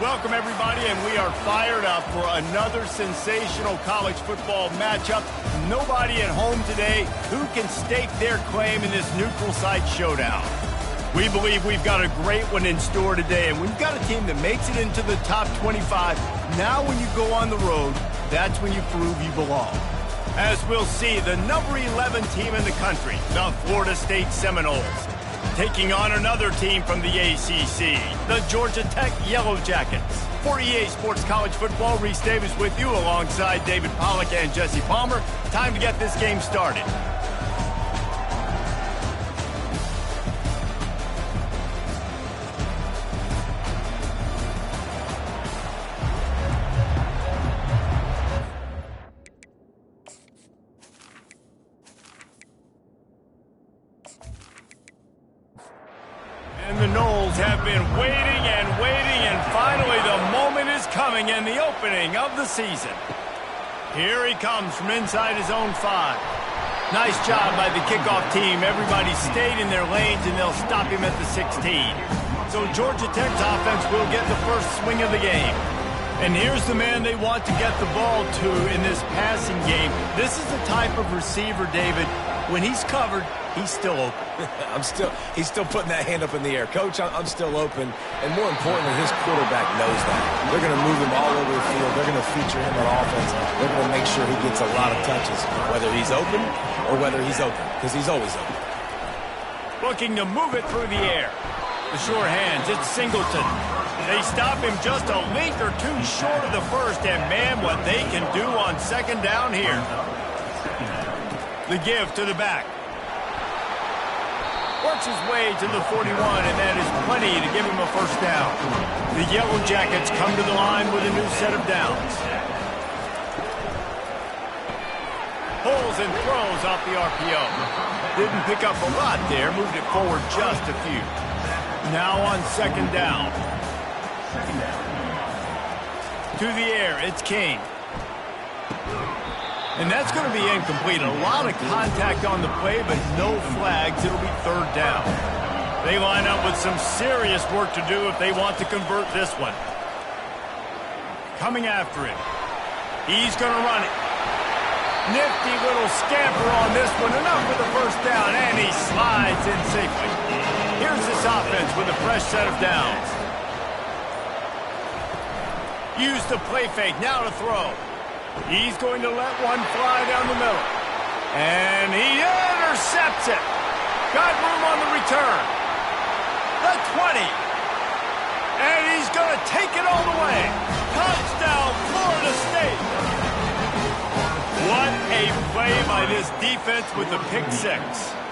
Welcome, everybody, and we are fired up for another sensational college football matchup. Nobody at home today who can stake their claim in this neutral site showdown. We believe we've got a great one in store today, and we've got a team that makes it into the top 25. Now when you go on the road, that's when you prove you belong. As we'll see, the number 11 team in the country, the Florida State Seminoles, taking on another team from the ACC, the Georgia Tech Yellow Jackets. For EA Sports College Football, Reese Davis with you alongside David Pollack and Jesse Palmer. Time to get this game started. And the Noles have been waiting, and finally the moment is coming in the opening of the season. Here he comes from inside his own 5. Nice job by the kickoff team. Everybody stayed in their lanes, and they'll stop him at the 16. So Georgia Tech's offense will get the first swing of the game. And here's the man they want to get the ball to in this passing game. This is the type of receiver, David, when he's covered, he's still open. He's still putting that hand up in the air. Coach, I'm still open. And more importantly, his quarterback knows that. They're going to move him all over the field. They're going to feature him on offense. They're going to make sure he gets a lot of touches, whether he's open or whether he's open, because he's always open. Looking to move it through the air. The sure hands, it's Singleton. They stop him just a length or two short of the first, and man, what they can do on second down here. The give to the back. Works his way to the 41, and that is plenty to give him a first down. The Yellow Jackets come to the line with a new set of downs. Pulls and throws off the RPO. Didn't pick up a lot there, moved it forward just a few. Now on second down. To the air, it's King. And that's going to be incomplete. A lot of contact on the play, but no flags. It'll be third down. They line up with some serious work to do if they want to convert this one. Coming after him. He's going to run it. Nifty little scamper on this one. Enough for the first down, and he slides in safely. Here's this offense with a fresh set of downs. Use the play fake. Now to throw. He's going to let one fly down the middle. And he intercepts it. Got room on the return. The 20. And he's going to take it all the way. Touchdown, Florida State. What a play by this defense with the pick 6.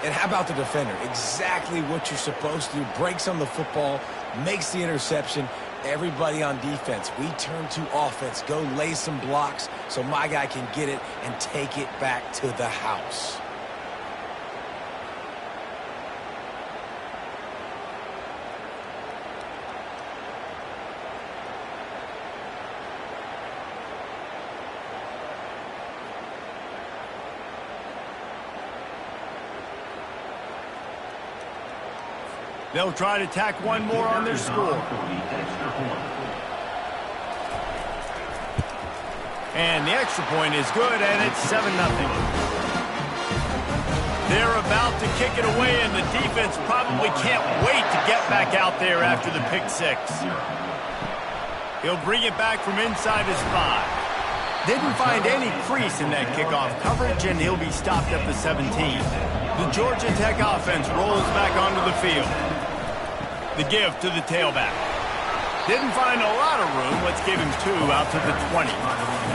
And how about the defender? Exactly what you're supposed to do. Breaks on the football, makes the interception. Everybody on defense, we turn to offense. Go lay some blocks so my guy can get it and take it back to the house. They'll try to tack one more on their score. And the extra point is good, and it's 7-0. They're about to kick it away, and the defense probably can't wait to get back out there after the pick 6. He'll bring it back from inside his 5. Didn't find any crease in that kickoff coverage, and he'll be stopped at the 17. The Georgia Tech offense rolls back onto the field. The give to the tailback. Didn't find a lot of room. Let's give him 2 out to the 20.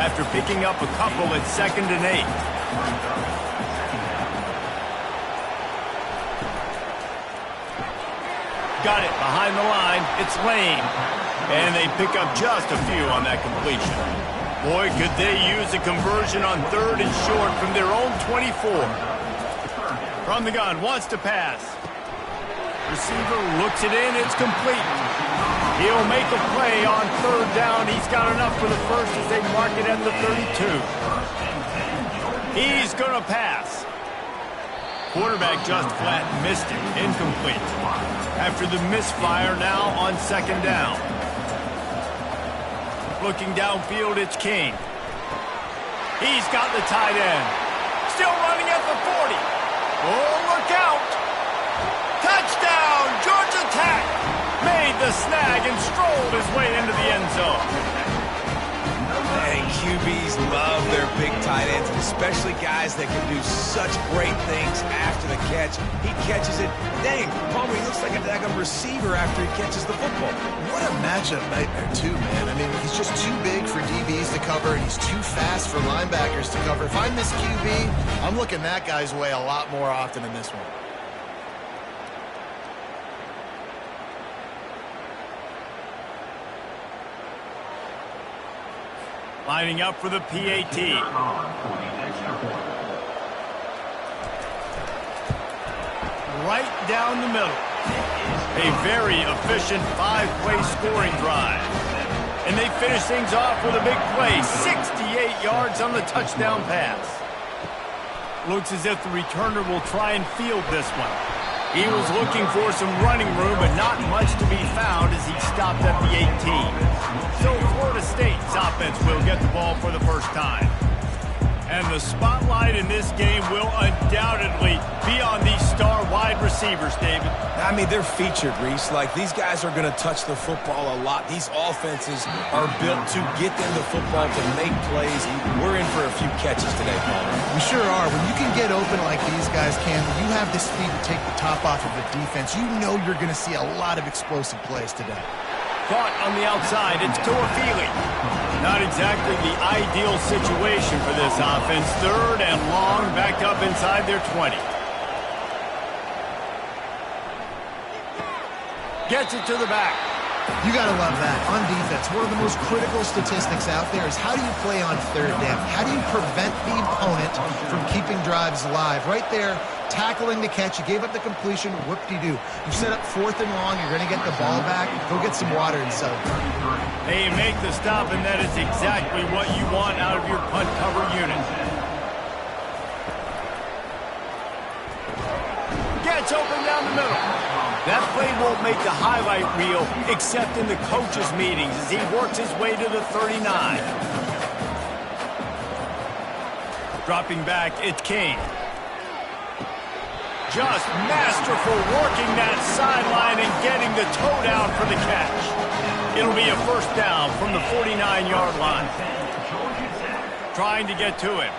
After picking up a couple at 2nd and 8. Got it behind the line. It's Lane. And they pick up just a few on that completion. Boy, could they use a conversion on 3rd and short from their own 24. From the gun, wants to pass. Receiver looks it in, it's complete. He'll make a play on 3rd down. He's got enough for the first as they mark it at the 32. He's going to pass. Quarterback just flat missed it, incomplete. After the misfire, now on 2nd down. Looking downfield, it's King. He's got the tight end. Still running at the 40. Oh, look out. Touchdown, Georgia Tech. Made the snag and strolled his way into the end zone. And QBs love their big tight ends, especially guys that can do such great things after the catch. He catches it. Dang, Palmer, he looks like a daggum receiver after he catches the football. What a matchup nightmare, too, man. I mean, he's just too big for DBs to cover, and he's too fast for linebackers to cover. If I'm this QB, I'm looking that guy's way a lot more often than this one. Lining up for the PAT. Right down the middle. A very efficient 5-play scoring drive. And they finish things off with a big play. 68 yards on the touchdown pass. Looks as if the returner will try and field this one. He was looking for some running room, but not much to be found as he stopped at the 18. So Florida State's offense will get the ball for the first time. And the spotlight in this game will undoubtedly be on these star wide receivers, David. I mean, they're featured, Reese. Like, these guys are going to touch the football a lot. These offenses are built to get them the football, to make plays. We're in for a few catches today, Palmer. We sure are. When you can get open like these guys can, when you have the speed to take the top off of the defense, you know you're going to see a lot of explosive plays today. Caught on the outside, it's Toafili. Not exactly the ideal situation for this offense. 3rd and long, back up inside their 20. Gets it to the back. You got to love that. On defense, one of the most critical statistics out there is how do you play on 3rd down? How do you prevent the opponent from keeping drives alive? Right there, tackling the catch. You gave up the completion. Whoop-de-doo. You set up 4th and long. You're going to get the ball back. Go get some water and settle down. They make the stop, and that is exactly what you want out of your punt cover unit. Gets open down the middle. That play won't make the highlight reel except in the coaches' meetings as he works his way to the 39. Dropping back, it's King. Just masterful working that sideline and getting the toe down for the catch. It'll be a first down from the 49-yard line. Trying to get to it.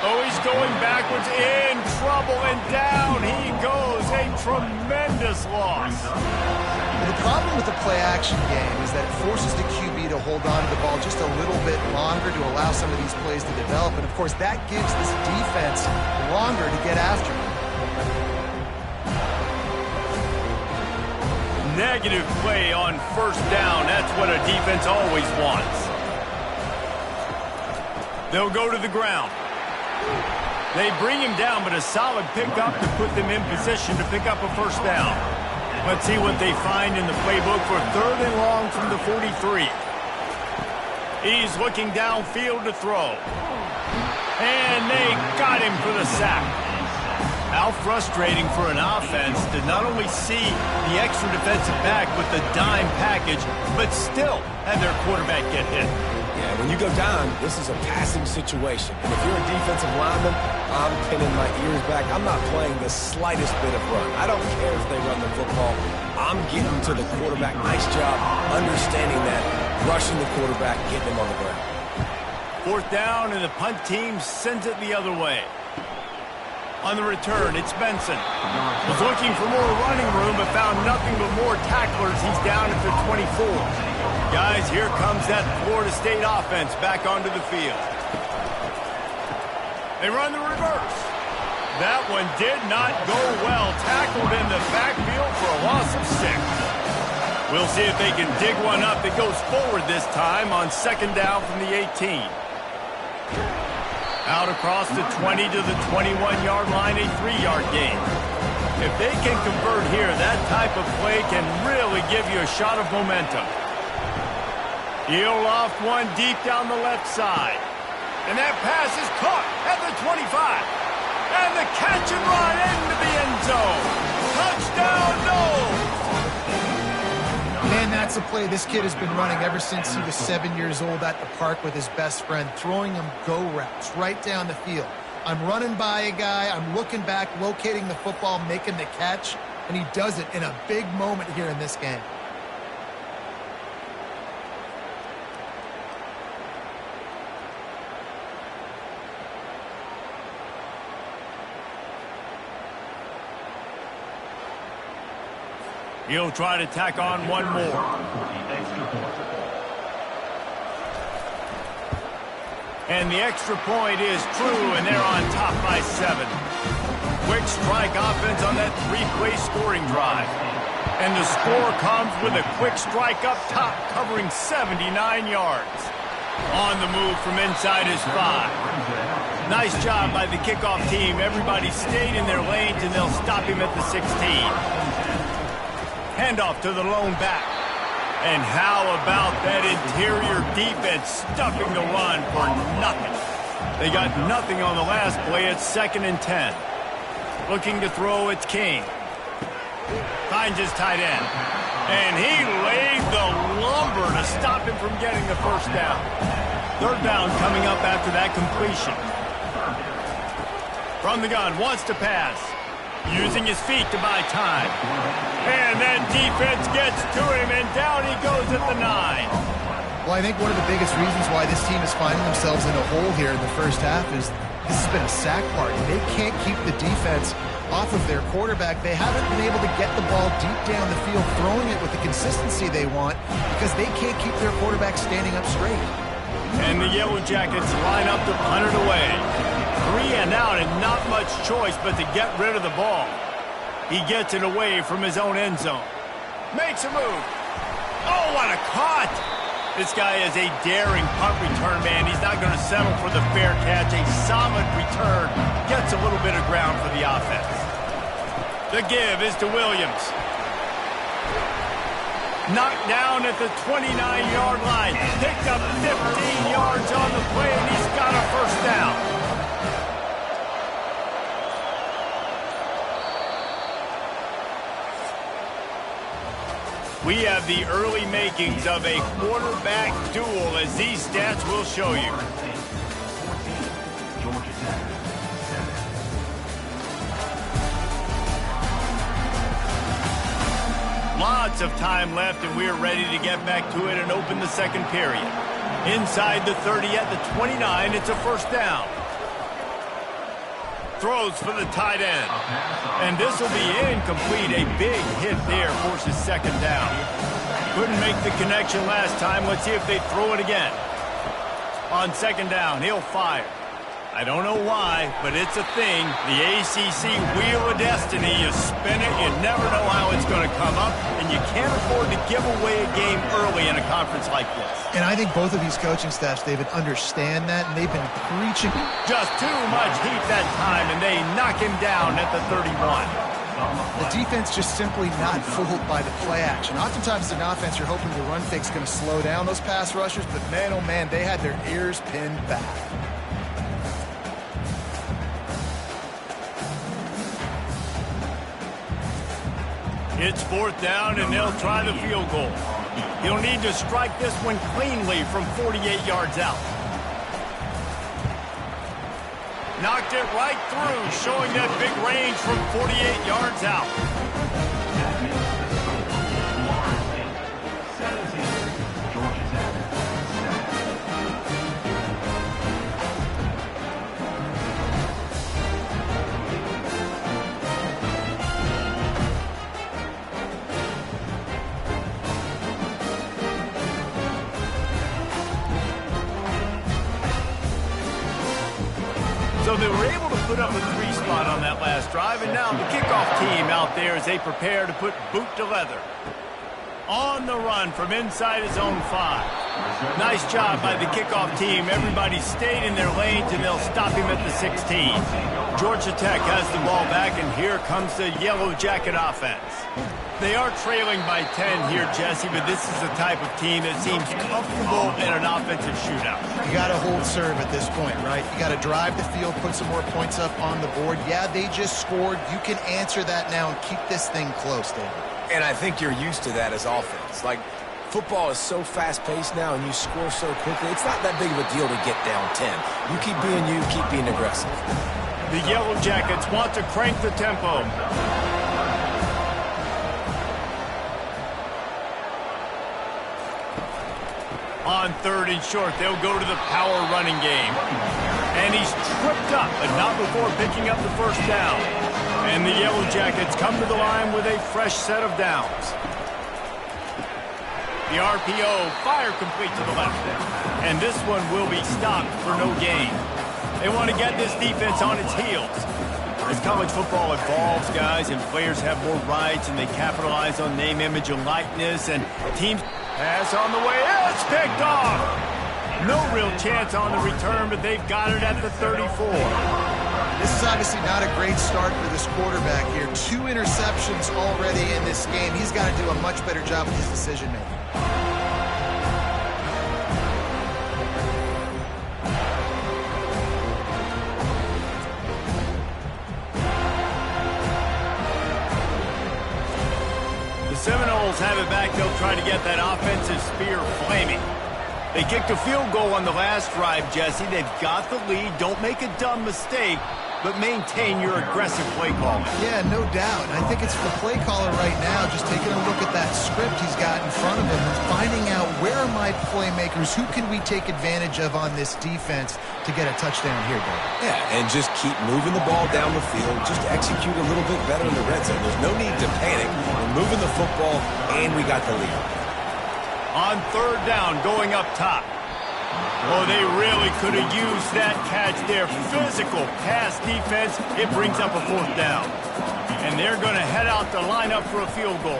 Oh, he's going backwards, in trouble, and down he goes. A tremendous loss. The problem with the play-action game is that it forces the QB to hold on to the ball just a little bit longer to allow some of these plays to develop. And, of course, that gives this defense longer to get after him. Negative play on first down. That's what a defense always wants. They'll go to the ground. They bring him down, but a solid pickup to put them in position to pick up a first down. Let's see what they find in the playbook for 3rd and long from the 43. He's looking downfield to throw. And they got him for the sack. How frustrating for an offense to not only see the extra defensive back with the dime package, but still have their quarterback get hit. Yeah, when you go down, this is a passing situation. And if you're a defensive lineman, I'm pinning my ears back. I'm not playing the slightest bit of run. I don't care if they run the football. I'm getting to the quarterback. Nice job understanding that, rushing the quarterback, getting him on the ground. 4th down, and the punt team sends it the other way. On the return, it's Benson. Was looking for more running room, but found nothing but more tacklers. He's down at the 24. Guys, here comes that Florida State offense back onto the field. They run the reverse. That one did not go well. Tackled in the backfield for a loss of 6. We'll see if they can dig one up that goes forward this time on 2nd down from the 18. Out across the 20 to the 21-yard line, a 3-yard gain. If they can convert here, that type of play can really give you a shot of momentum. He'll loft one deep down the left side. And that pass is caught at the 25. And the catch and run into the end zone. Touchdown, Noles! Man, that That's a play this kid has been running ever since he was 7 years old at the park with his best friend, throwing him go routes right down the field. I'm running by a guy, I'm looking back, locating the football, making the catch, and he does it in a big moment here in this game. He'll try to tack on one more. And the extra point is true, and they're on top by 7. Quick strike offense on that 3-play scoring drive. And the score comes with a quick strike up top, covering 79 yards. On the move from inside his 5. Nice job by the kickoff team. Everybody stayed in their lanes, and they'll stop him at the 16. Handoff to the lone back. And how about that interior defense stuffing the run for nothing? They got nothing on the last play. It's 2nd and 10. Looking to throw, it's King. Finds his tight end. And he laid the lumber to stop him from getting the first down. 3rd down coming up after that completion. From the gun, wants to pass. Using his feet to buy time. And then defense gets to him, and down he goes at the 9. Well, I think one of the biggest reasons why this team is finding themselves in a hole here in the first half is this has been a sack party. They can't keep the defense off of their quarterback. They haven't been able to get the ball deep down the field, throwing it with the consistency they want because they can't keep their quarterback standing up straight. And the Yellow Jackets line up to punt it away. 3 and out, and not much choice but to get rid of the ball. He gets it away from his own end zone. Makes a move. Oh, what a cut! This guy is a daring punt return man. He's not going to settle for the fair catch. A solid return. Gets a little bit of ground for the offense. The give is to Williams. Knocked down at the 29-yard line. Picked up 15 yards on the play, and he's got a first down. We have the early makings of a quarterback duel, as these stats will show you. Lots of time left, and we're ready to get back to it and open the second period. Inside the 30 at the 29, it's a first down. Throws for the tight end. And this will be incomplete. A big hit there forces 2nd down. Couldn't make the connection last time. Let's see if they throw it again. On 2nd down, he'll fire. I don't know why, but it's a thing. The ACC Wheel of Destiny. You spin it, you never know how it's going to come up, and you can't afford to give away a game early in a conference like this. And I think both of these coaching staffs, David, understand that, and they've been preaching. Just too much heat that time, and they knock him down at the 31. The defense just simply not fooled by the play action. Oftentimes, as an offense, you're hoping the run fake's going to slow down those pass rushers, but man, oh man, they had their ears pinned back. It's 4th down, and they'll try the field goal. He'll need to strike this one cleanly from 48 yards out. Knocked it right through, showing that big range from 48 yards out. So they were able to put up a 3 spot on that last drive, and now the kickoff team out there as they prepare to put boot to leather. On the run from inside his own 5. Nice job by the kickoff team. Everybody stayed in their lanes, and they'll stop him at the 16. Georgia Tech has the ball back, and here comes the Yellow Jacket offense. They are trailing by 10 here, Jesse, but this is the type of team that seems comfortable in an offensive shootout. You got to hold serve at this point, right? You got to drive the field, put some more points up on the board. Yeah, they just scored. You can answer that now and keep this thing close, David. And I think you're used to that as offense. Like, Football is so fast-paced now, and you score so quickly, it's not that big of a deal to get down 10. You keep being you, keep being aggressive. The Yellow Jackets want to crank the tempo. On 3rd and short, they'll go to the power running game. And he's tripped up, but not before picking up the first down. And the Yellow Jackets come to the line with a fresh set of downs. The RPO, fire complete to the left. And this one will be stopped for no gain. They want to get this defense on its heels. As college football evolves, guys, and players have more rights and they capitalize on name, image, and likeness, and teams pass on the way. It's picked off. No real chance on the return, but they've got it at the 34. This is obviously not a great start for this quarterback here. 2 interceptions already in this game. He's got to do a much better job with his decision-making. Seminoles have it back. They'll try to get that offensive spear flaming. They kicked a field goal on the last drive, Jesse. They've got the lead. Don't make a dumb mistake, but maintain your aggressive play calling. Yeah, no doubt. I think it's the play caller right now just taking a look at that script he's got in front of him and finding out where are my playmakers, who can we take advantage of on this defense to get a touchdown here, Dave. Yeah, and just keep moving the ball down the field. Just execute a little bit better in the red zone. There's no need to panic. We're moving the football, and we got the lead. On 3rd down, going up top. Oh, they really could have used that catch there. Physical pass defense. It brings up a 4th down. And they're going to head out to line up for a field goal.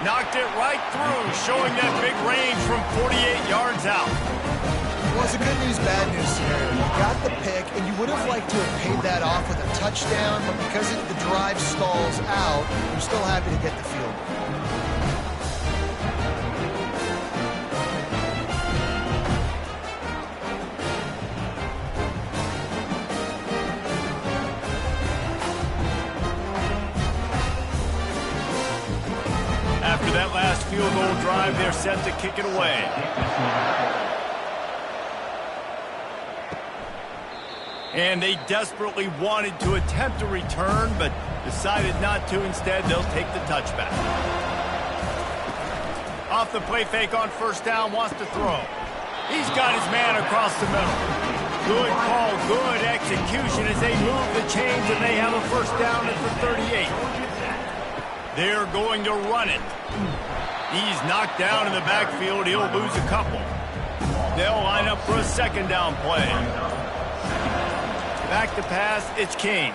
Knocked it right through, showing that big range from 48 yards out. Well, it's a good news, bad news scenario. You got the pick, and you would have liked to have paid that off with a touchdown, but because the drive stalls out, you're still happy to get the field goal. After that last field goal drive, they're set to kick it away. And they desperately wanted to attempt a return, but decided not to. Instead, they'll take the touchback. Off the play fake on 1st down, wants to throw. He's got his man across the middle. Good call, good execution as they move the chains, and they have a 1st down at the 38. They're going to run it. He's knocked down in the backfield. He'll lose a couple. They'll line up for a 2nd down play. Back to pass, it's King.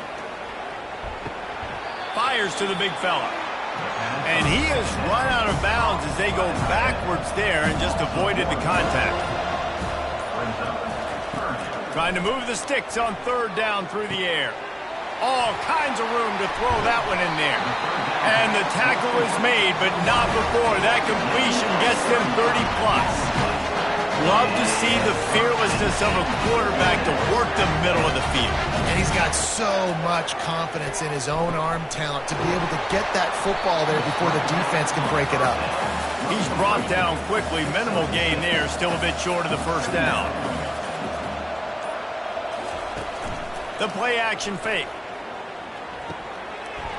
Fires to the big fella. And he has run out of bounds as they go backwards there and just avoided the contact. Trying to move the sticks on 3rd down through the air. All kinds of room to throw that one in there. And the tackle is made, but not before that completion gets them 30+. Love to see the fearlessness of a quarterback to work the middle of the field. And he's got so much confidence in his own arm talent to be able to get that football there before the defense can break it up. He's brought down quickly. Minimal gain there, still a bit short of the 1st down. The play action fake.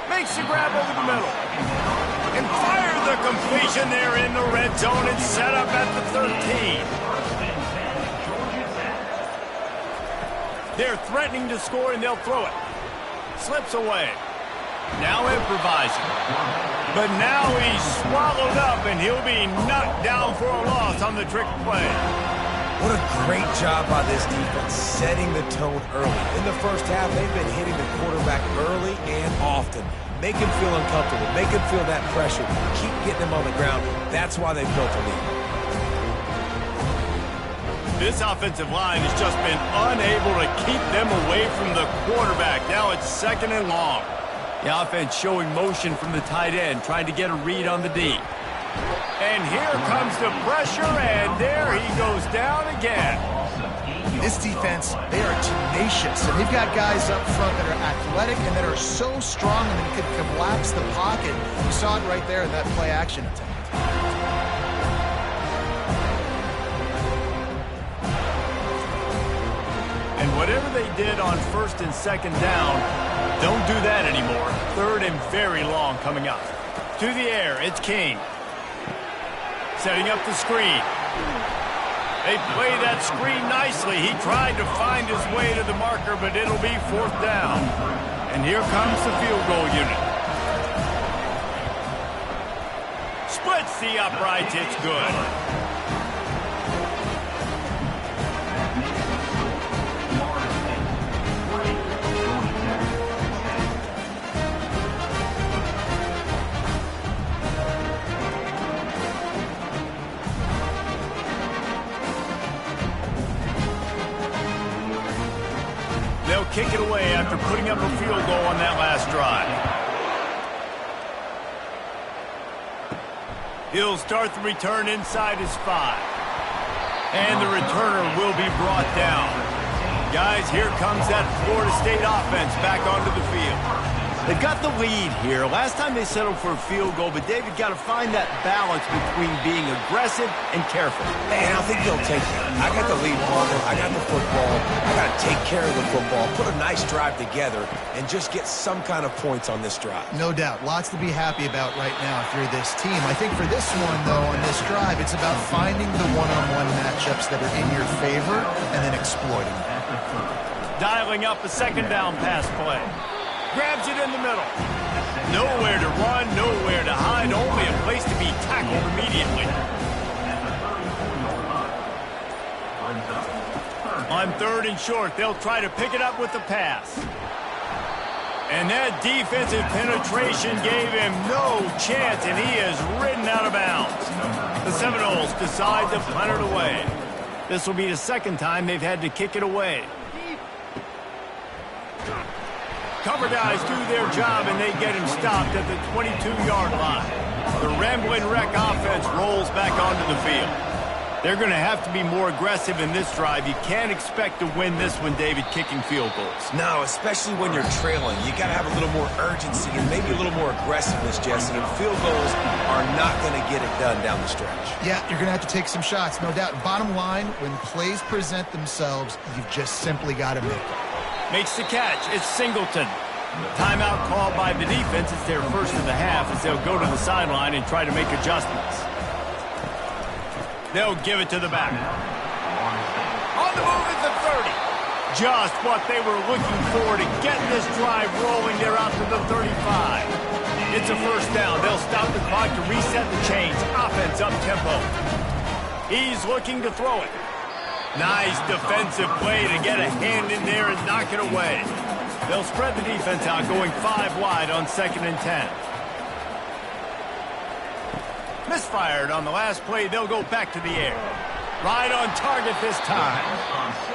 Makes the grab over the middle. And fire the completion there in the red zone and set up at the 13. They're threatening to score, and they'll throw it. Slips away. Now improvising. But now he's swallowed up, and he'll be knocked down for a loss on the trick play. What a great job by this defense, setting the tone early. In the 1st half, they've been hitting the quarterback early and often. Make him feel uncomfortable. Make him feel that pressure. Keep getting him on the ground. That's why they've built a lead. This offensive line has just been unable to keep them away from the quarterback. Now it's 2nd and long. The offense showing motion from the tight end, trying to get a read on the D. And here comes the pressure, and there he goes down again. This defense, they are tenacious, and they've got guys up front that are athletic and that are so strong and can collapse the pocket. You saw it right there in that play action attempt. Whatever they did on first and second down, don't do that anymore. Third and very long coming up. To the air, it's King. Setting up the screen. They play that screen nicely. He tried to find his way to the marker, but it'll be fourth down. And here comes the field goal unit. Splits the uprights. It's good. They'll kick it away after putting up a field goal on that last drive. He'll start the return inside his 5. And the returner will be brought down. Guys, here comes that Florida State offense back onto the field. They've got the lead here. Last time they settled for a field goal, but David got to find that balance between being aggressive and careful. Man, I think they'll take it. I got the lead, Palmer. I got the football. I got to take care of the football, put a nice drive together, and just get some kind of points on this drive. No doubt. Lots to be happy about right now if you're this team. I think for this one, though, on this drive, it's about finding the one-on-one matchups that are in your favor and then exploiting them. Dialing up a second down pass play. Grabs it in the middle. Nowhere to run, nowhere to hide, only a place to be tackled immediately. On third and short, they'll try to pick it up with the pass. And that defensive penetration gave him no chance, and he is ridden out of bounds. The Seminoles decide to punt it away. This will be the second time they've had to kick it away. Cover guys do their job, and they get him stopped at the 22-yard line. The Rambling Wreck offense rolls back onto the field. They're going to have to be more aggressive in this drive. You can't expect to win this one, David, kicking field goals. No, especially when you're trailing. You got to have a little more urgency and maybe a little more aggressiveness, Jesse. And field goals are not going to get it done down the stretch. Yeah, you're going to have to take some shots, no doubt. Bottom line, when plays present themselves, you've just simply got to make them. Makes the catch. It's Singleton. Timeout called by the defense. It's their first of the half as they'll go to the sideline and try to make adjustments. They'll give it to the back. On the move at the 30. Just what they were looking for to get this drive rolling. They're out to the 35. It's a first down. They'll stop the clock to reset the chains. Offense up tempo. He's looking to throw it. Nice defensive play to get a hand in there and knock it away. They'll spread the defense out, going 5 wide on 2nd and 10. Misfired on the last play. They'll go back to the air. Right on target this time.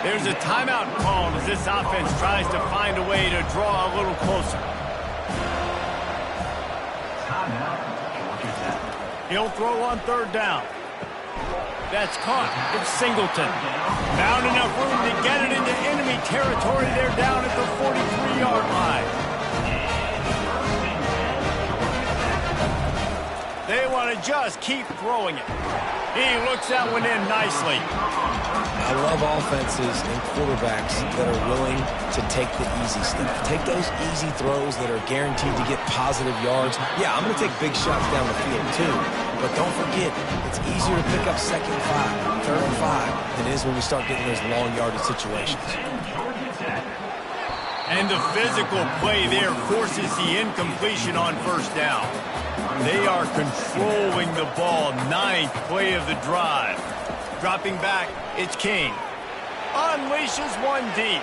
There's a timeout called as this offense tries to find a way to draw a little closer. He'll throw on 3rd down. That's caught. It's Singleton. Found enough room to get it into enemy territory. They're down at the 43-yard line. They want to just keep throwing it. He looks that one in nicely. I love offenses and quarterbacks that are willing to take the easy stuff. Take those easy throws that are guaranteed to get positive yards. Yeah, I'm going to take big shots down the field too. But don't forget, it's easier to pick up 2nd and 5, 3rd and 5 than it is when we start getting those long yardage situations. And the physical play there forces the incompletion on 1st down. They are controlling the ball. 9th play of the drive. Dropping back, it's King. Unleashes one deep.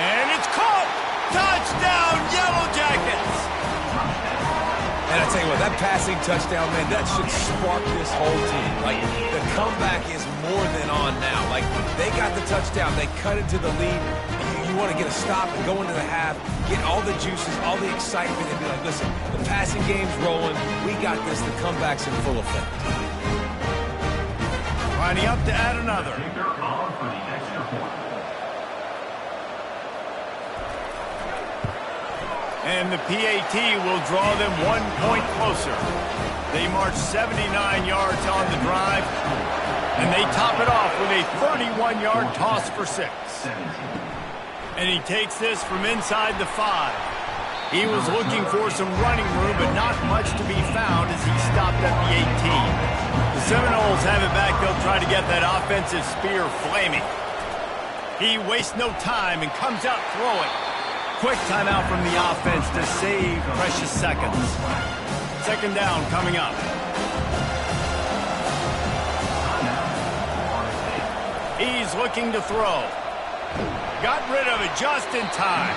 And it's caught! Touchdown, Yellow Jackets! And I tell you what, that passing touchdown, man, that should spark this whole team. Like, the comeback is more than on now. Like, they got the touchdown. They cut into the lead. You want to get a stop and go into the half, get all the juices, all the excitement, and be like, listen, the passing game's rolling. We got this. The comeback's in full effect. Lining up to add another. And the PAT will draw them 1 point closer. They march 79 yards on the drive, and they top it off with a 31-yard toss for 6. And he takes this from inside the 5. He was looking for some running room, but not much to be found as he stopped at the 18. The Seminoles have it back. They'll try to get that offensive spear flaming. He wastes no time and comes out throwing. Quick timeout from the offense to save precious seconds. Second down coming up. He's looking to throw. Got rid of it just in time.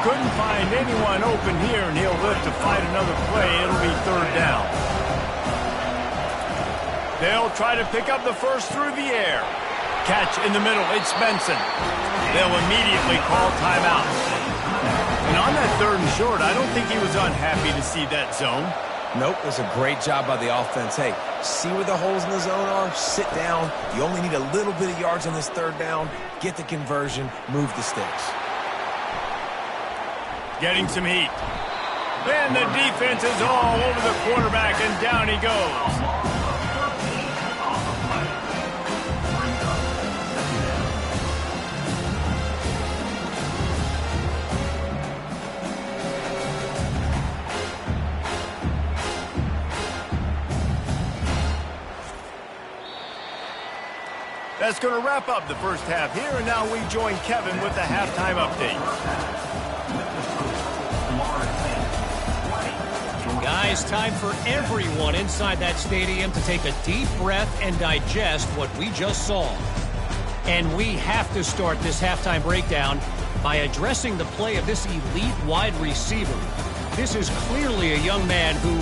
Couldn't find anyone open here, and he'll live to fight another play. It'll be third down. They'll try to pick up the first through the air. Catch in the middle. It's Benson. They'll immediately call timeout. And on that third and short, I don't think he was unhappy to see that zone. Nope, it was a great job by the offense. Hey, see where the holes in the zone are? Sit down. You only need a little bit of yards on this third down. Get the conversion. Move the sticks. Getting some heat. And the defense is all over the quarterback, and down he goes. That's going to wrap up the first half here, and now we join Kevin with the halftime update. Guys, time for everyone inside that stadium to take a deep breath and digest what we just saw. And we have to start this halftime breakdown by addressing the play of this elite wide receiver. This is clearly a young man who,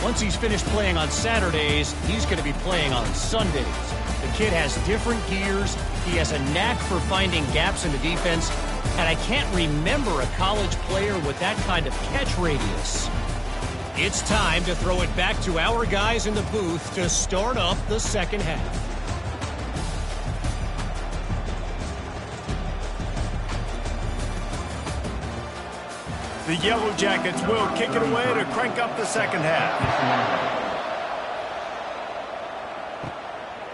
once he's finished playing on Saturdays, he's going to be playing on Sundays. The kid has different gears. He has a knack for finding gaps in the defense. And I can't remember a college player with that kind of catch radius. It's time to throw it back to our guys in the booth to start up the second half. The Yellow Jackets will kick it away to crank up the second half.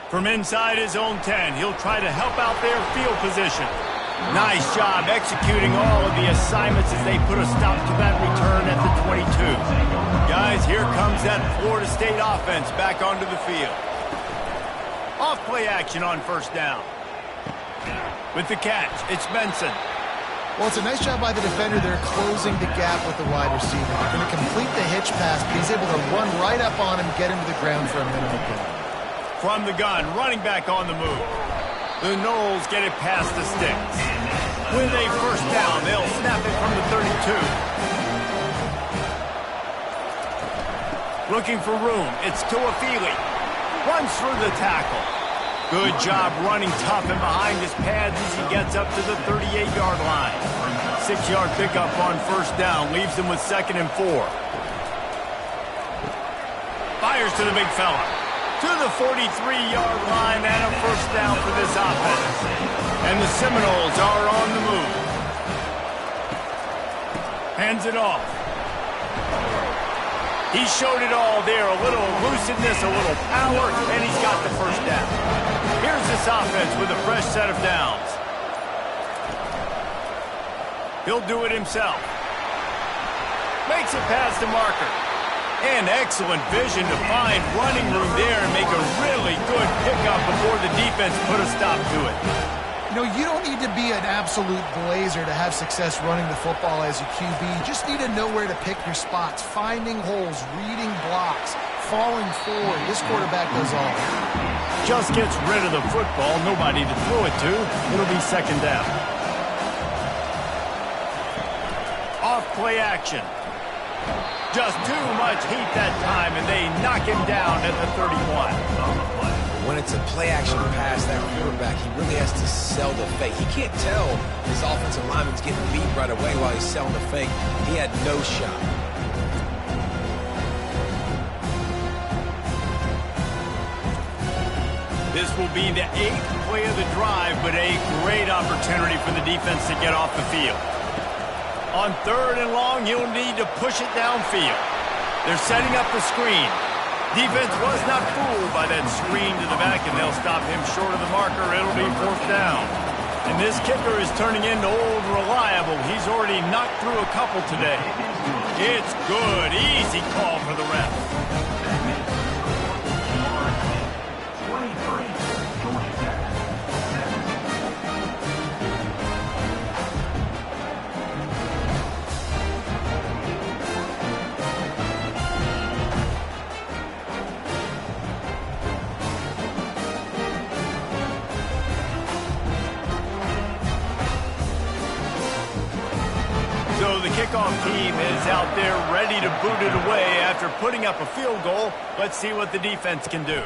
From inside his own 10, he'll try to help out their field position. Nice job executing all of the assignments as they put a stop to that return at the 22. Guys, here comes that Florida State offense back onto the field. Off play action on first down. With the catch, it's Benson. Well, it's a nice job by the defender. They're closing the gap with the wide receiver. They're going to complete the hitch pass, but he's able to run right up on him, get him to the ground for a minimal gain. From the gun, running back on the move. The Noles get it past the sticks. With a first down, they'll snap it from the 32. Looking for room, it's Tuafili. Runs through the tackle. Good job running tough and behind his pads as he gets up to the 38-yard line. 6-yard pickup on first down, leaves him with 2nd and 4. Fires to the big fella. To the 43-yard line and a first down for this offense. And the Seminoles are on the move. Hands it off. He showed it all there. A little elusiveness, a little power, and he's got the first down. Here's this offense with a fresh set of downs. He'll do it himself. Makes it past the marker. And excellent vision to find running room there and make a really good pickup before the defense put a stop to it. You know, you don't need to be an absolute blazer to have success running the football as a QB. You just need to know where to pick your spots, finding holes, reading blocks, falling forward. This quarterback does all. Just gets rid of the football, nobody to throw it to. It'll be second down. Off play action. Just too much heat that time, and they knock him down at the 31. When it's a play-action pass, that quarterback, he really has to sell the fake. He can't tell his offensive lineman's getting beat right away while he's selling the fake. He had no shot. This will be the 8th play of the drive, but a great opportunity for the defense to get off the field. On 3rd and long, you'll need to push it downfield. They're setting up the screen. Defense was not fooled by that screen to the back, and they'll stop him short of the marker. It'll be 4th down. And this kicker is turning into old reliable. He's already knocked through a couple today. It's good. Easy call for the ref. So the kickoff team is out there ready to boot it away after putting up a field goal. Let's see what the defense can do.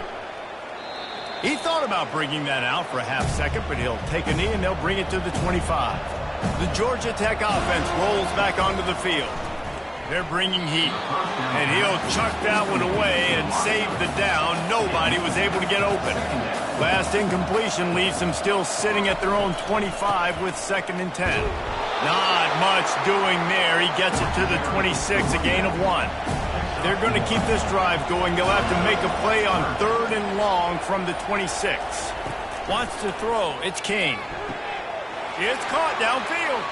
He thought about bringing that out for a half second, but he'll take a knee and they'll bring it to the 25. The Georgia Tech offense rolls back onto the field. They're bringing heat, and he'll chuck that one away and save the down. Nobody was able to get open. Last incompletion leaves them still sitting at their own 25 with 2nd and 10. Not much doing there. He gets it to the 26, a gain of 1. They're going to keep this drive going. They'll have to make a play on 3rd and long from the 26. Wants to throw. It's King. It's caught downfield.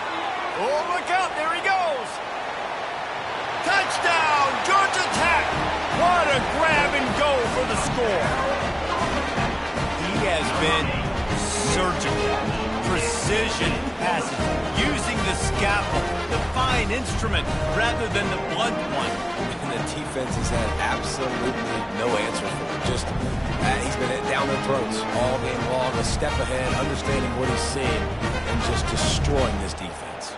Oh, look out. There he goes. Touchdown, Georgia Tech. What a grab and go for the score. He has been surgical. Precision passes, using the scalpel, the fine instrument, rather than the blunt one. And the defense has had absolutely no answer for him. Just, he's been down their throats all game long, a step ahead, understanding what he's seeing, and just destroying this defense.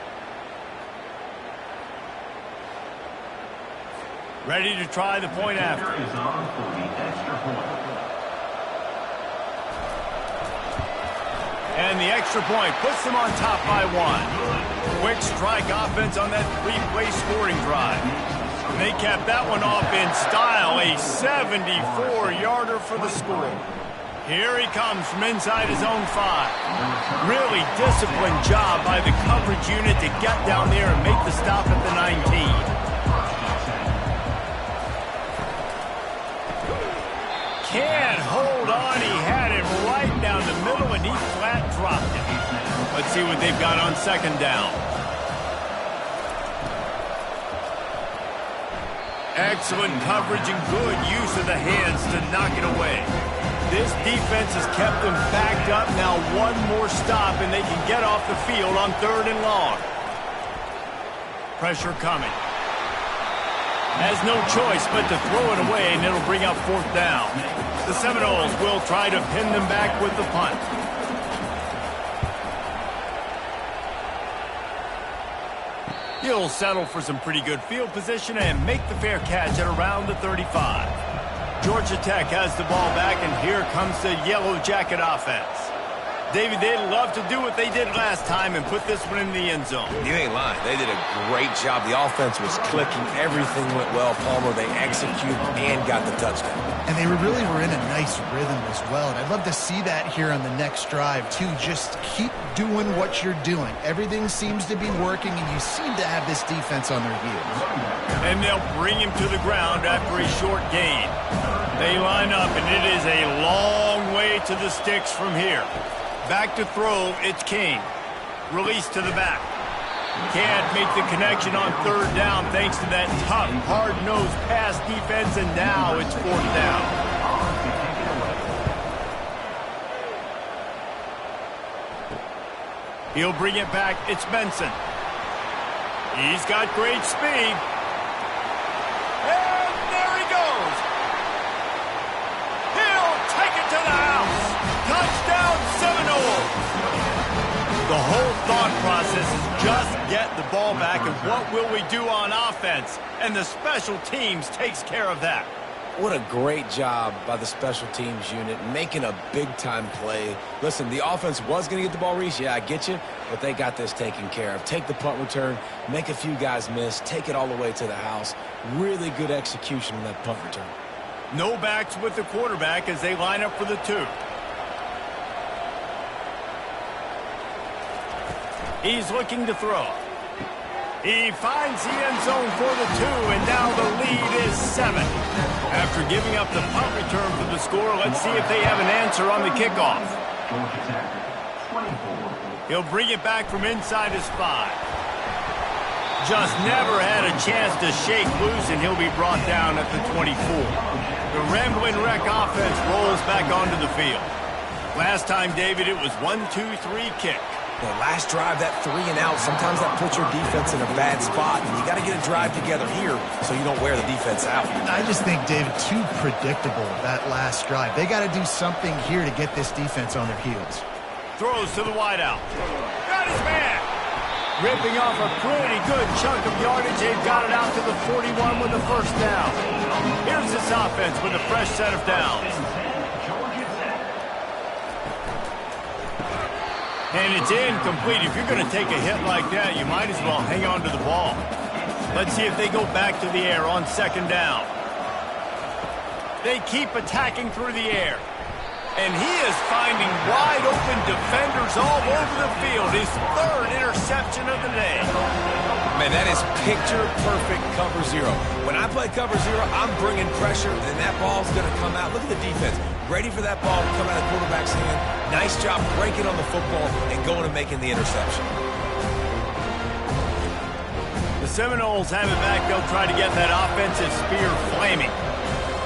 Ready to try the point after. And the extra point puts them on top by 1. Quick strike offense on that 3-play scoring drive. And they capped that one off in style, a 74-yarder for the score. Here he comes from inside his own 5. Really disciplined job by the coverage unit to get down there and make the stop at the 19. Can't hold on. He had it right down the middle, and he flat dropped it. Let's see what they've got on 2nd down. Excellent coverage and good use of the hands to knock it away. This defense has kept them backed up. Now one more stop, and they can get off the field on 3rd and long. Pressure coming. Has no choice but to throw it away, and it'll bring up 4th down. The Seminoles will try to pin them back with the punt. He'll settle for some pretty good field position and make the fair catch at around the 35. Georgia Tech has the ball back, and here comes the Yellow Jacket offense. David, they'd love to do what they did last time and put this one in the end zone. You ain't lying. They did a great job. The offense was clicking. Everything went well, Palmer. They executed and got the touchdown. And they really were in a nice rhythm as well. And I'd love to see that here on the next drive, too. Just keep doing what you're doing. Everything seems to be working, and you seem to have this defense on their heels. And they'll bring him to the ground after a short gain. They line up, and it is a long way to the sticks from here. Back to throw, it's King. Release to the back. Can't make the connection on 3rd down thanks to that tough, hard-nosed pass defense, and now it's 4th down. He'll bring it back. It's Benson. He's got great speed. And there he goes. He'll take it to the house. Touchdown, Seminoles. The whole thought process is just get the ball back, and what will we do on offense? And the special teams takes care of that. What a great job by the special teams unit, making a big-time play. Listen, the offense was going to get the ball, Reese. Yeah, I get you, but they got this taken care of. Take the punt return, make a few guys miss, take it all the way to the house. Really good execution on that punt return. No backs with the quarterback as they line up for the 2. He's looking to throw. He finds the end zone for the 2, and now the lead is 7. After giving up the punt return for the score, let's see if they have an answer on the kickoff. He'll bring it back from inside his 5. Just never had a chance to shake loose, and he'll be brought down at the 24. The Ramblin' Wreck offense rolls back onto the field. Last time, David, it was 1-2-3 kick. The last drive, that 3 and out, sometimes that puts your defense in a bad spot, and you got to get a drive together here so you don't wear the defense out. I just think, David, too predictable, that last drive. They got to do something here to get this defense on their heels. Throws to the wideout. Got his man. Ripping off a pretty good chunk of yardage. They've got it out to the 41 with the first down. Here's this offense with a fresh set of downs. And it's incomplete. If you're going to take a hit like that, you might as well hang on to the ball. Let's see if they go back to the air on second down. They keep attacking through the air. And he is finding wide-open defenders all over the field. His 3rd interception of the day. Man, that is picture-perfect cover 0. When I play cover 0, I'm bringing pressure, and that ball's going to come out. Look at the defense. Ready for that ball to come out of the quarterback's hand. Nice job breaking on the football and going and making the interception. The Seminoles have it back. They'll try to get that offensive spear flaming.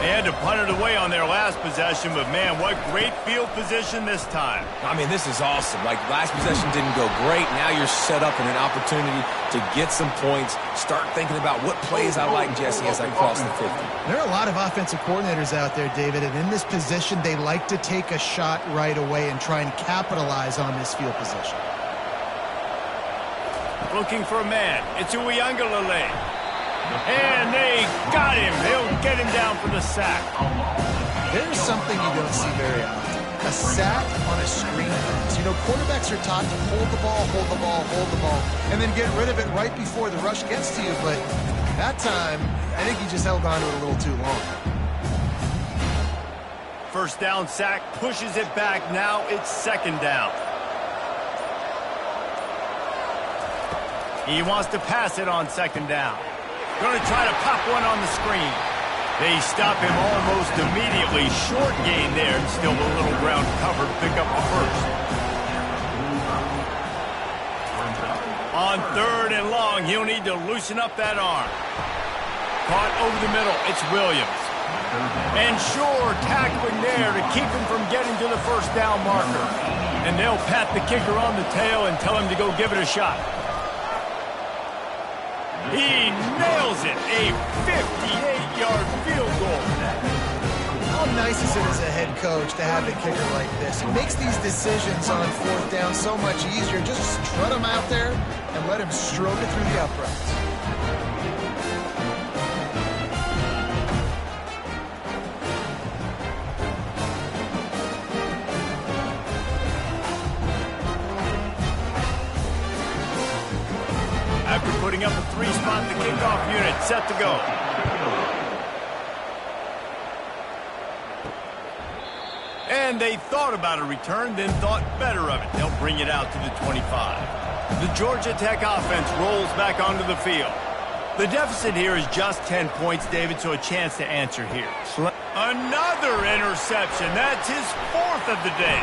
They had to punt it away on their last possession, but, man, what great field position this time. I mean, this is awesome. Like, last possession didn't go great. Now you're set up in an opportunity to get some points. Start thinking about what plays I like, Jesse, as I cross the 50. There are a lot of offensive coordinators out there, David, and in this position, they like to take a shot right away and try and capitalize on this field position. Looking for a man. It's Uiagalelei. And they got him. They'll get him down for the sack. There's something you don't see very often. A sack on a screen pass. You know, quarterbacks are taught to hold the ball, hold the ball, hold the ball, and then get rid of it right before the rush gets to you. But that time, I think he just held on to it a little too long. First down sack, pushes it back. Now it's second down. He wants to pass it on second down. Going to try to pop one on the screen. They stop him almost immediately. Short gain there, and still a little ground covered. Pick up the first. On 3rd and long, he'll need to loosen up that arm. Caught over the middle. It's Williams. And Shore tackling there to keep him from getting to the first down marker. And they'll pat the kicker on the tail and tell him to go give it a shot. He nails it, a 58-yard field goal. How nice is it as a head coach to have a kicker like this? He makes these decisions on 4th down so much easier. Just strut him out there and let him stroke it through the uprights. After putting up a 3-spot, the kickoff unit set to go. And they thought about a return, then thought better of it. They'll bring it out to the 25. The Georgia Tech offense rolls back onto the field. The deficit here is just 10 points, David, so a chance to answer here. Another interception. That's his 4th of the day.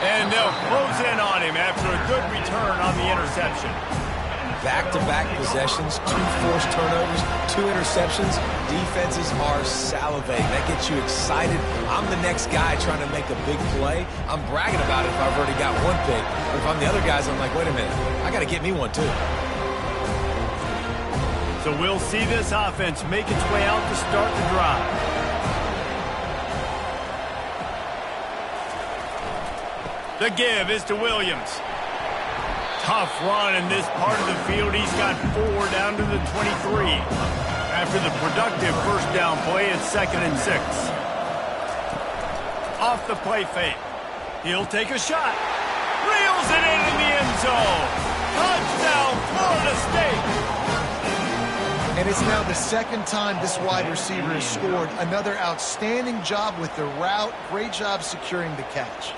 And they'll close in on him after a good return on the interception. Back-to-back possessions, 2 forced turnovers, 2 interceptions. Defenses are salivating. That gets you excited. I'm the next guy trying to make a big play. I'm bragging about it if I've already got one pick. But if I'm the other guys, I'm like, wait a minute, I got to get me one too. So we'll see this offense make its way out to start the drive. The give is to Williams. Tough run in this part of the field. He's got 4 down to the 23. After the productive first down play, it's 2nd and 6. Off the play fake. He'll take a shot. Reels it in the end zone. Touchdown, Florida State. And it's now the 2nd time this wide receiver has scored. Another outstanding job with the route. Great job securing the catch.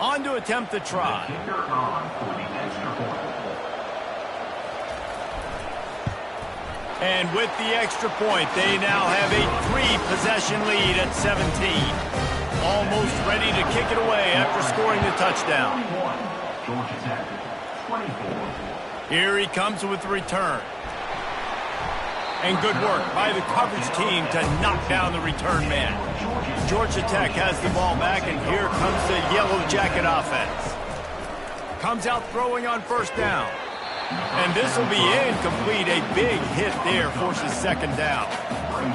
On to attempt the try. And with the extra point, they now have a 3-possession lead at 17. Almost ready to kick it away after scoring the touchdown. Here he comes with the return. And good work by the coverage team to knock down the return man. Georgia Tech has the ball back, and here comes the Yellow Jacket offense. Comes out throwing on first down. And this will be incomplete. A big hit there forces second down.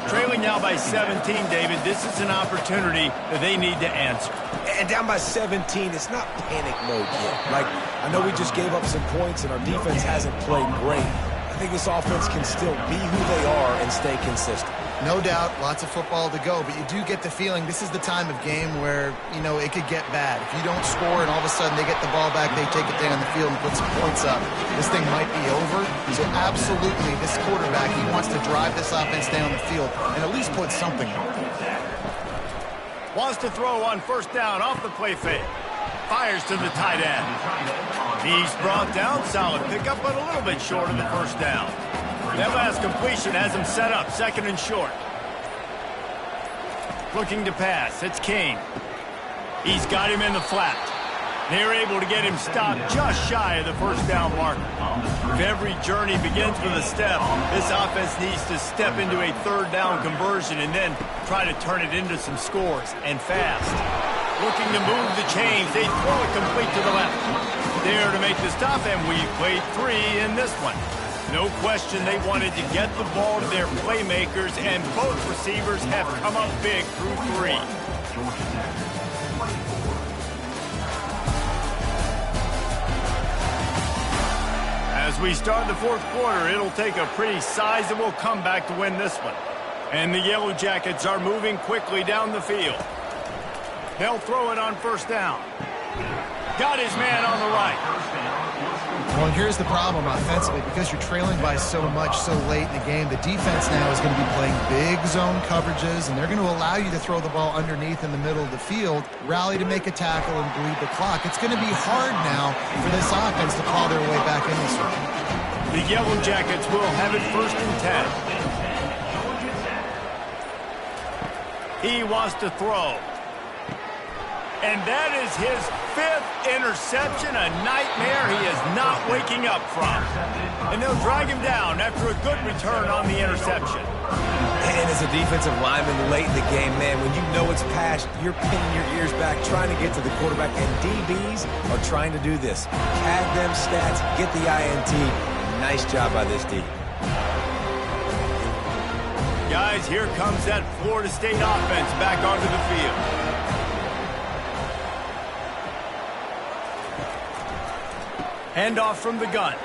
Trailing now by 17, David. This is an opportunity that they need to answer. And down by 17, it's not panic mode yet. Like, I know we just gave up some points and our defense hasn't played great. I think this offense can still be who they are and stay consistent. No doubt, lots of football to go, but you do get the feeling this is the time of game where, you know, it could get bad. If you don't score and all of a sudden they get the ball back, they take it down the field and put some points up, this thing might be over. So absolutely, this quarterback, he wants to drive this offense down the field and at least put something on it. Wants to throw on first down off the play fake. Fires to the tight end. He's brought down, solid pickup, but a little bit short of the first down. That last completion has him set up, second and short. Looking to pass, it's King. He's got him in the flat. They're able to get him stopped just shy of the first down marker. If every journey begins with a step, this offense needs to step into a third down conversion and then try to turn it into some scores, and fast. Looking to move the chains, they throw it complete to the left. There to make the stop, and we played 3 in this one. No question they wanted to get the ball to their playmakers, and both receivers have come up big through 3. As we start the fourth quarter, it'll take a pretty sizable comeback to win this one. And the Yellow Jackets are moving quickly down the field. They'll throw it on first down. Got his man on the right. Well, here's the problem offensively. Because you're trailing by so much so late in the game, the defense now is going to be playing big zone coverages, and they're going to allow you to throw the ball underneath in the middle of the field, rally to make a tackle, and bleed the clock. It's going to be hard now for this offense to claw their way back in this one. The Yellow Jackets will have it first and 10. He wants to throw. And that is his 5th interception, a nightmare he is not waking up from. And they'll drag him down after a good return on the interception. And as a defensive lineman late in the game, man, when you know it's passed, you're pinning your ears back, trying to get to the quarterback, and DBs are trying to do this. Tag them stats, get the INT. Nice job by this D. Guys, here comes that Florida State offense back onto the field. Handoff from the gun.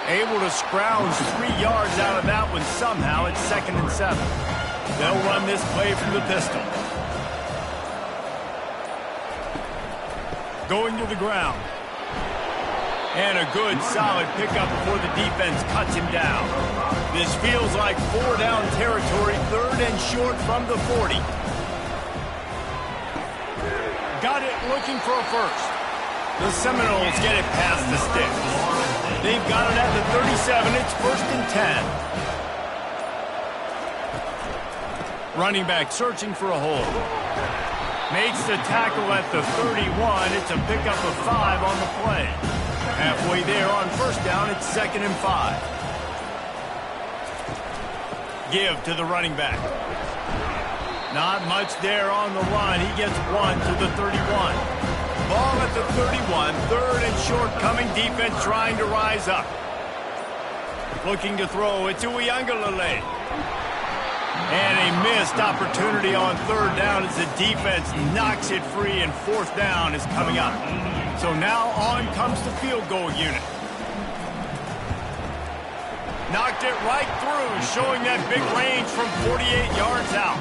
Able to scrounge 3 yards out of that one somehow. It's 2nd and 7. They'll run this play from the pistol. Going to the ground. And a good, solid pickup before the defense cuts him down. This feels like 4 down territory, 3rd and short from the 40. Got it looking for a first. The Seminoles get it past the sticks. They've got it at the 37. It's 1st and 10. Running back searching for a hole. Makes the tackle at the 31. It's a pickup of 5 on the play. Halfway there on first down, it's 2nd and 5. Give to the running back. Not much there on the line. He gets 1 to the 31. Ball at the 31, 3rd and short, coming defense trying to rise up. Looking to throw it to Uiagalelei. And a missed opportunity on 3rd down as the defense knocks it free, and 4th down is coming up. So now on comes the field goal unit. Knocked it right through, showing that big range from 48 yards out.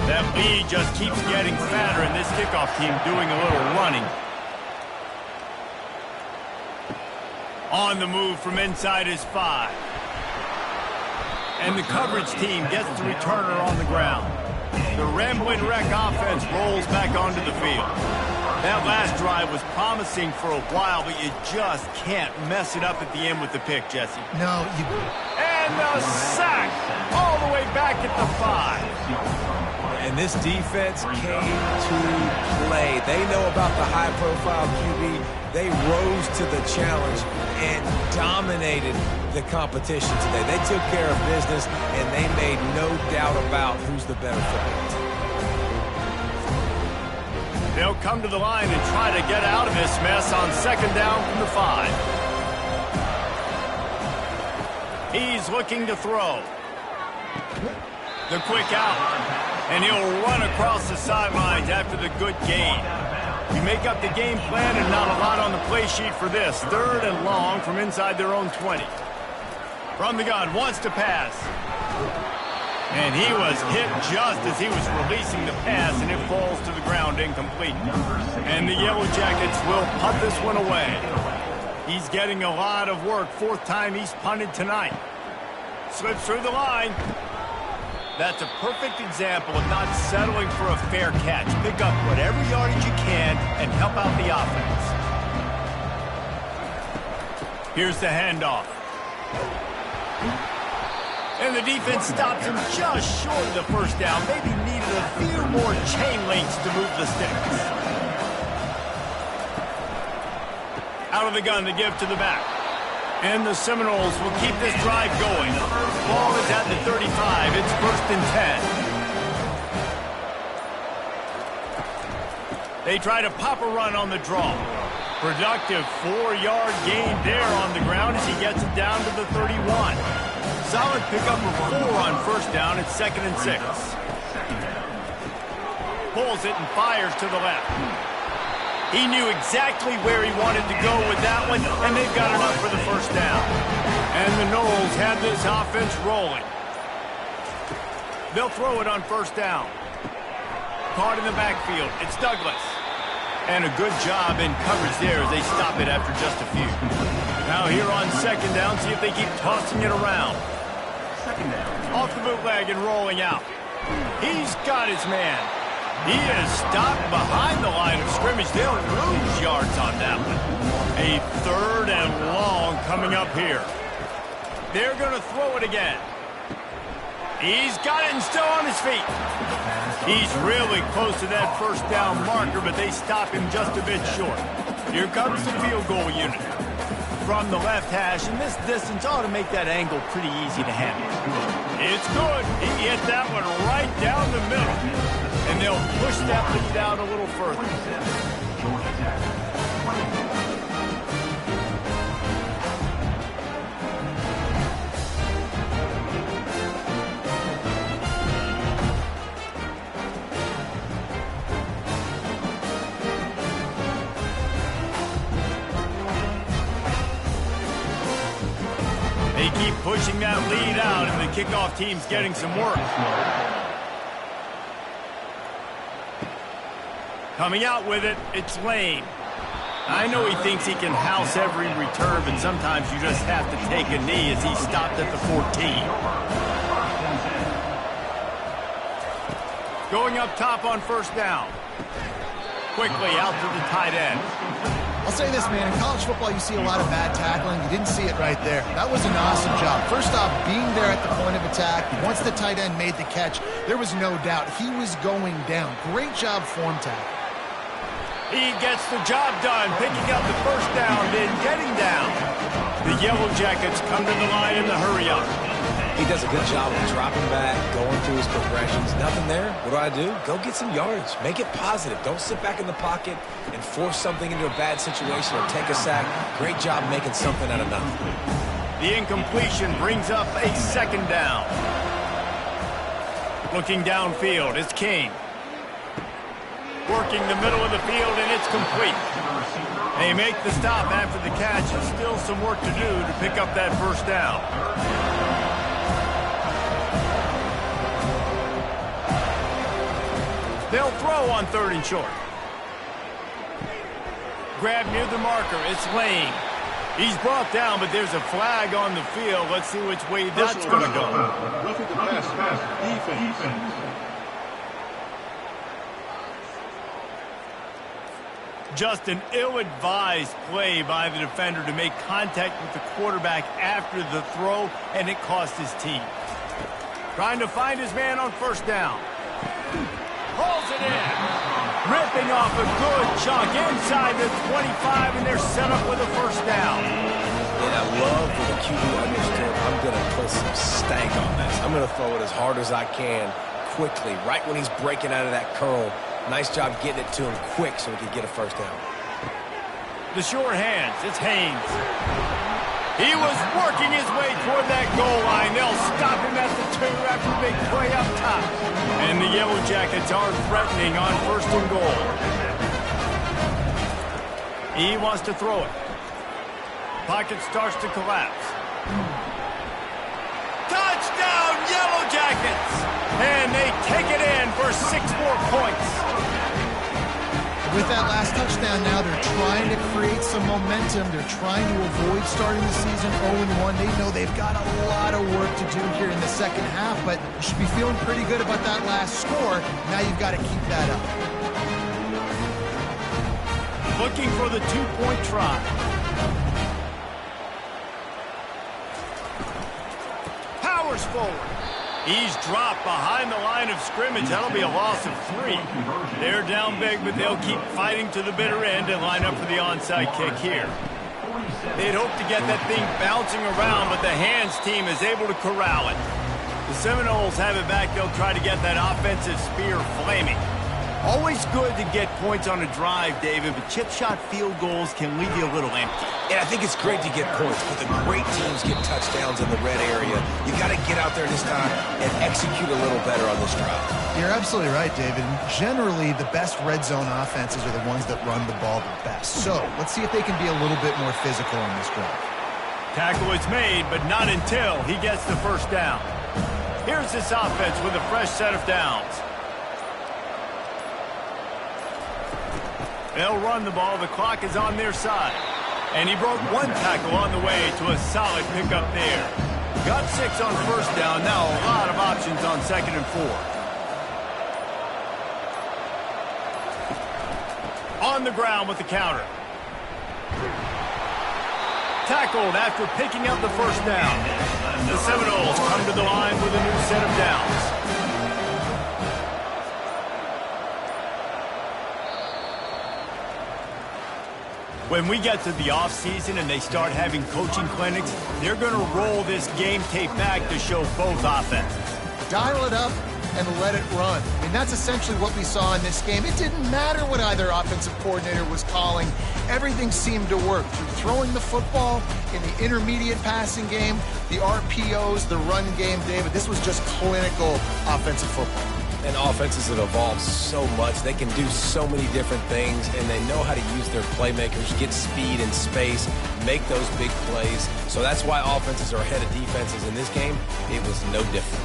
That lead just keeps getting fatter, and this kickoff team doing a little running. On the move from inside his 5. And the coverage team gets the returner on the ground. The Ramblin' Wreck offense rolls back onto the field. That last drive was promising for a while, but you just can't mess it up at the end with the pick, Jesse. No, you... And the sack all the way back at the 5. And this defense came to play. They know about the high-profile QB. They rose to the challenge and dominated the competition today. They took care of business, and they made no doubt about who's the better football team. They'll come to the line and try to get out of this mess on second down from the 5. He's looking to throw. The quick out. And he'll run across the sidelines after the good gain. You make up the game plan and not a lot on the play sheet for this. 3rd and long from inside their own 20. From the gun, wants to pass. And he was hit just as he was releasing the pass, and it falls to the ground incomplete. And the Yellow Jackets will punt this one away. He's getting a lot of work. 4th time he's punted tonight. Slips through the line. That's a perfect example of not settling for a fair catch. Pick up whatever yardage you can and help out the offense. Here's the handoff. And the defense stops him just short of the first down. Maybe needed a few more chain links to move the sticks. Out of the gun to give to the back. And the Seminoles will keep this drive going. Ball is at the 35. It's 1st and 10. They try to pop a run on the draw. Productive 4-yard gain there on the ground as he gets it down to the 31. Solid pickup of 4 on first down. It's 2nd and 6. Pulls it and fires to the left. He knew exactly where he wanted to go with that one, and they've got enough for the first down. And the Noles have this offense rolling. They'll throw it on first down. Caught in the backfield. It's Douglas. And a good job in coverage there as they stop it after just a few. Now here on second down, see if they keep tossing it around. Off the bootleg and rolling out. He's got his man. He is stopped behind the line of scrimmage. They'll lose yards on that one. A 3rd and long coming up here. They're going to throw it again. He's got it and still on his feet. He's really close to that first down marker, but they stop him just a bit short. Here comes the field goal unit. From the left hash, and this distance ought to make that angle pretty easy to handle. It's good. He hit that one right down the middle. And they'll push that lead out a little further. They keep pushing that lead out, and the kickoff team's getting some work. Coming out with it, it's Lane. I know he thinks he can house every return, but sometimes you just have to take a knee as he stopped at the 14. Going up top on first down. Quickly out to the tight end. I'll say this, man. In college football, you see a lot of bad tackling. You didn't see it right there. That was an awesome job. First off, being there at the point of attack. Once the tight end made the catch, there was no doubt he was going down. Great job form tackle. He gets the job done, picking up the first down, then getting down. The Yellow Jackets come to the line in the hurry up. He does a good job of dropping back, going through his progressions. Nothing there. What do? Go get some yardage. Make it positive. Don't sit back in the pocket and force something into a bad situation or take a sack. Great job making something out of nothing. The incompletion brings up a second down. Looking downfield, it's King. Working the middle of the field, and it's complete. They make the stop after the catch, and still some work to do to pick up that first down. They'll throw on 3rd and short. Grab near the marker. It's Lane. He's brought down, but there's a flag on the field. Let's see which way that's going to go. Roughing the pass. Defense. Just an ill-advised play by the defender to make contact with the quarterback after the throw, and it cost his team. Trying to find his man on 1st down. Pulls it in. Ripping off a good chunk inside the 25, and they're set up with a 1st down. And I love when the QB understood, I'm going to put some stank on this. I'm going to throw it as hard as I can, quickly, right when he's breaking out of that curl. Nice job getting it to him quick so he could get a 1st down. The short hands, it's Haynes. He was working his way toward that goal line. They'll stop him at the 2 after a big play up top. And the Yellow Jackets are threatening on 1st and goal. He wants to throw it. Pocket starts to collapse. Touchdown, Yellow Jackets! And they take it in for 6 more points. With that last touchdown now, they're trying to create some momentum. They're trying to avoid starting the season 0-1. They know they've got a lot of work to do here in the second half, but you should be feeling pretty good about that last score. Now you've got to keep that up. Looking for the 2-point try. Powers forward. He's dropped behind the line of scrimmage. That'll be a loss of 3. They're down big, but they'll keep fighting to the bitter end and line up for the onside kick here. They'd hope to get that thing bouncing around, but the hands team is able to corral it. The Seminoles have it back. They'll try to get that offensive spear flaming. Always good to get points on a drive, David, but chip shot field goals can leave you a little empty. And I think it's great to get points, but the great teams get touchdowns in the red area. You got to get out there this time and execute a little better on this drive. You're absolutely right, David. Generally, the best red zone offenses are the ones that run the ball the best. So let's see if they can be a little bit more physical on this drive. Tackle is made, but not until he gets the 1st down. Here's this offense with a fresh set of downs. They'll run the ball. The clock is on their side. And he broke 1 tackle on the way to a solid pickup there. Got 6 on 1st down. Now a lot of options on 2nd and 4. On the ground with the counter. Tackled after picking up the 1st down. The Seminoles come to the line with a new set of downs. When we get to the offseason and they start having coaching clinics, they're going to roll this game tape back to show both offenses. Dial it up and let it run. I mean, that's essentially what we saw in this game. It didn't matter what either offensive coordinator was calling. Everything seemed to work through throwing the football, in the intermediate passing game, the RPOs, the run game, David. This was just clinical offensive football. And offenses have evolved so much. They can do so many different things, and they know how to use their playmakers, get speed and space, make those big plays. So that's why offenses are ahead of defenses in this game. It was no different.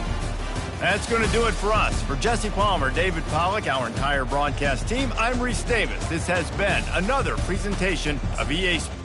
That's going to do it for us. For Jesse Palmer, David Pollack, our entire broadcast team, I'm Reese Davis. This has been another presentation of EA Sports.